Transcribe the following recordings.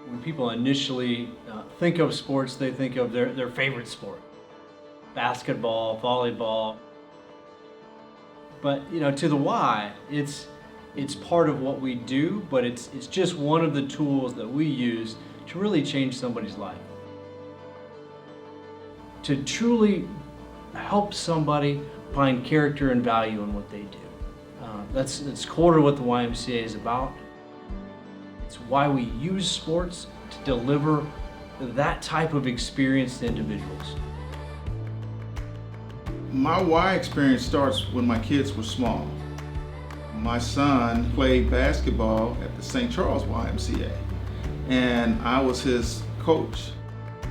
When people initially think of sports, they think of their favorite sport. Basketball, volleyball. But to the Y, it's part of what we do, but it's just one of the tools that we use to really change somebody's life. To truly help somebody find character and value in what they do. That's core to what the YMCA is about. It's why we use sports to deliver that type of experience to individuals. My Y experience starts when my kids were small. My son played basketball at the St. Charles YMCA, and I was his coach.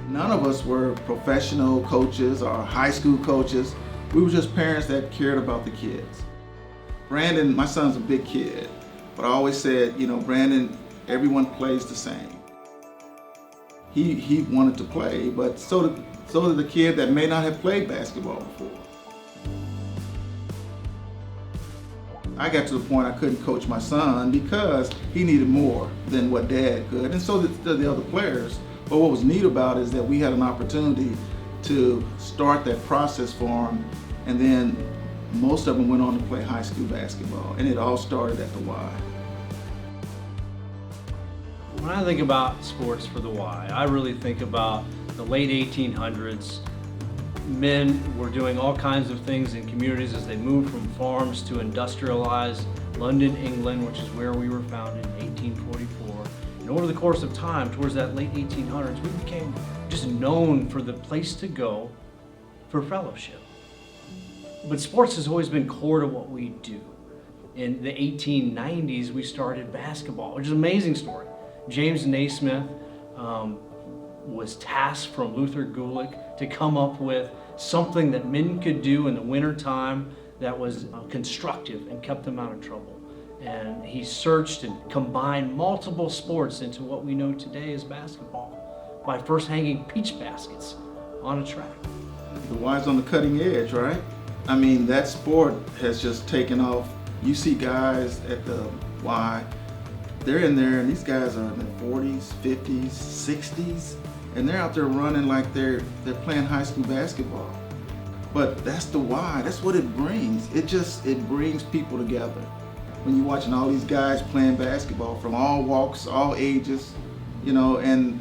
None of us were professional coaches or high school coaches. We were just parents that cared about the kids. Brandon, my son's a big kid, but I always said, Brandon, everyone plays the same. He wanted to play, but so did the kid that may not have played basketball before. I got to the point I couldn't coach my son because he needed more than what Dad could, and so did the other players. But what was neat about it is that we had an opportunity to start that process for him, and then most of them went on to play high school basketball, and it all started at the Y. When I think about sports for the Y, I really think about the late 1800s. Men were doing all kinds of things in communities as they moved from farms to industrialized London, England, which is where we were founded in 1844. And over the course of time, towards that late 1800s, we became just known for the place to go for fellowship. But sports has always been core to what we do. In the 1890s, we started basketball, which is an amazing story. James Naismith was tasked from Luther Gulick to come up with something that men could do in the wintertime that was constructive and kept them out of trouble. And he searched and combined multiple sports into what we know today as basketball by first hanging peach baskets on a track. The Y's on the cutting edge, right? I mean, that sport has just taken off. You see guys at the Y, they're in there, and these guys are in their 40s, 50s, 60s, and they're out there running like they're playing high school basketball. But that's the Y. That's what it brings. It brings people together. When you're watching all these guys playing basketball from all walks, all ages, and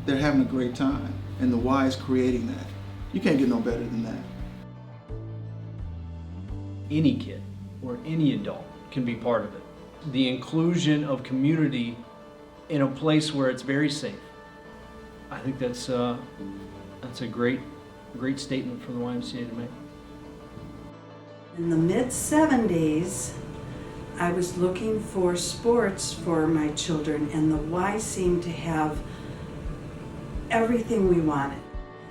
they're having a great time. And the Y is creating that. You can't get no better than that. Any kid or any adult can be part of it. The inclusion of community in a place where it's very safe. I think that's a great statement for the YMCA to make. In the mid-70s, I was looking for sports for my children, and the Y seemed to have everything we wanted.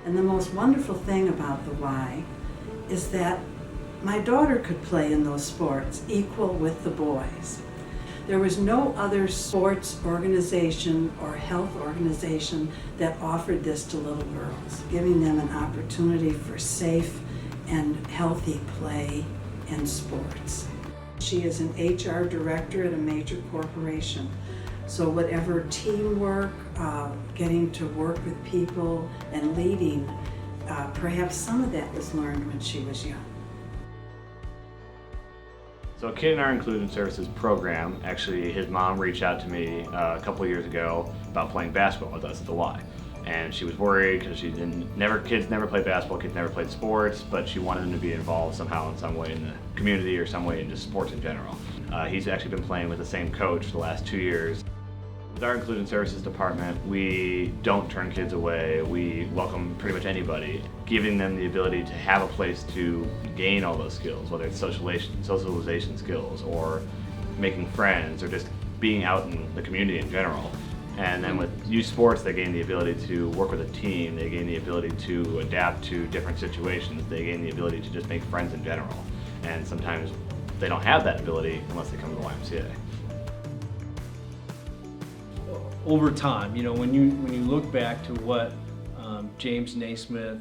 And the most wonderful thing about the Y is that my daughter could play in those sports equal with the boys. There was no other sports organization or health organization that offered this to little girls, giving them an opportunity for safe and healthy play in sports. She is an HR director at a major corporation. So whatever teamwork, getting to work with people and leading, perhaps some of that was learned when she was young. So a kid in our Inclusion Services program, actually his mom reached out to me a couple of years ago about playing basketball with us at the Y. And she was worried because kids never played basketball, kids never played sports, but she wanted them to be involved somehow in some way in the community or some way in just sports in general. He's actually been playing with the same coach for the last 2 years. With our Inclusion Services department, we don't turn kids away. We welcome pretty much anybody, giving them the ability to have a place to gain all those skills, whether it's socialization skills or making friends or just being out in the community in general. And then with youth sports, they gain the ability to work with a team, they gain the ability to adapt to different situations, they gain the ability to just make friends in general. And sometimes they don't have that ability unless they come to the YMCA. Over time, when you look back to what James Naismith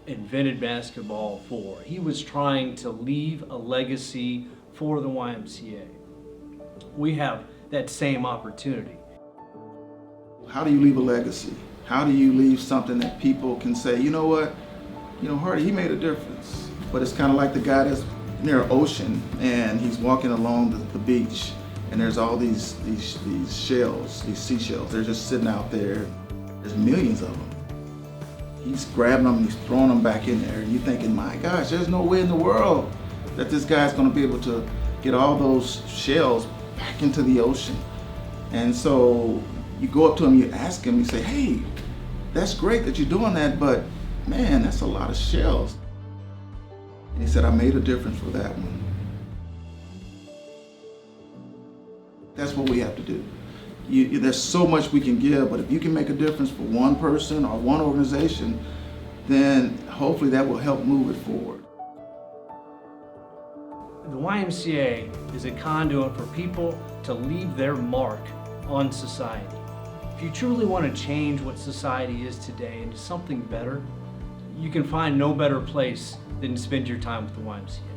invented basketball for, he was trying to leave a legacy for the YMCA. We have that same opportunity. how do you leave a legacy? How do you leave something that people can say, you know what, Hardy, he made a difference. But it's kind of like the guy that's near an ocean and he's walking along the beach and there's all these shells, these seashells. They're just sitting out there. There's millions of them. He's grabbing them and he's throwing them back in there. And you're thinking, my gosh, there's no way in the world that this guy's gonna be able to get all those shells back into the ocean. And so you go up to him, you ask him, you say, hey, that's great that you're doing that, but man, that's a lot of shells. And he said, I made a difference for that one. That's what we have to do. There's so much we can give, but if you can make a difference for one person or one organization, then hopefully that will help move it forward. The YMCA is a conduit for people to leave their mark on society. If you truly want to change what society is today into something better, you can find no better place than to spend your time with the YMCA.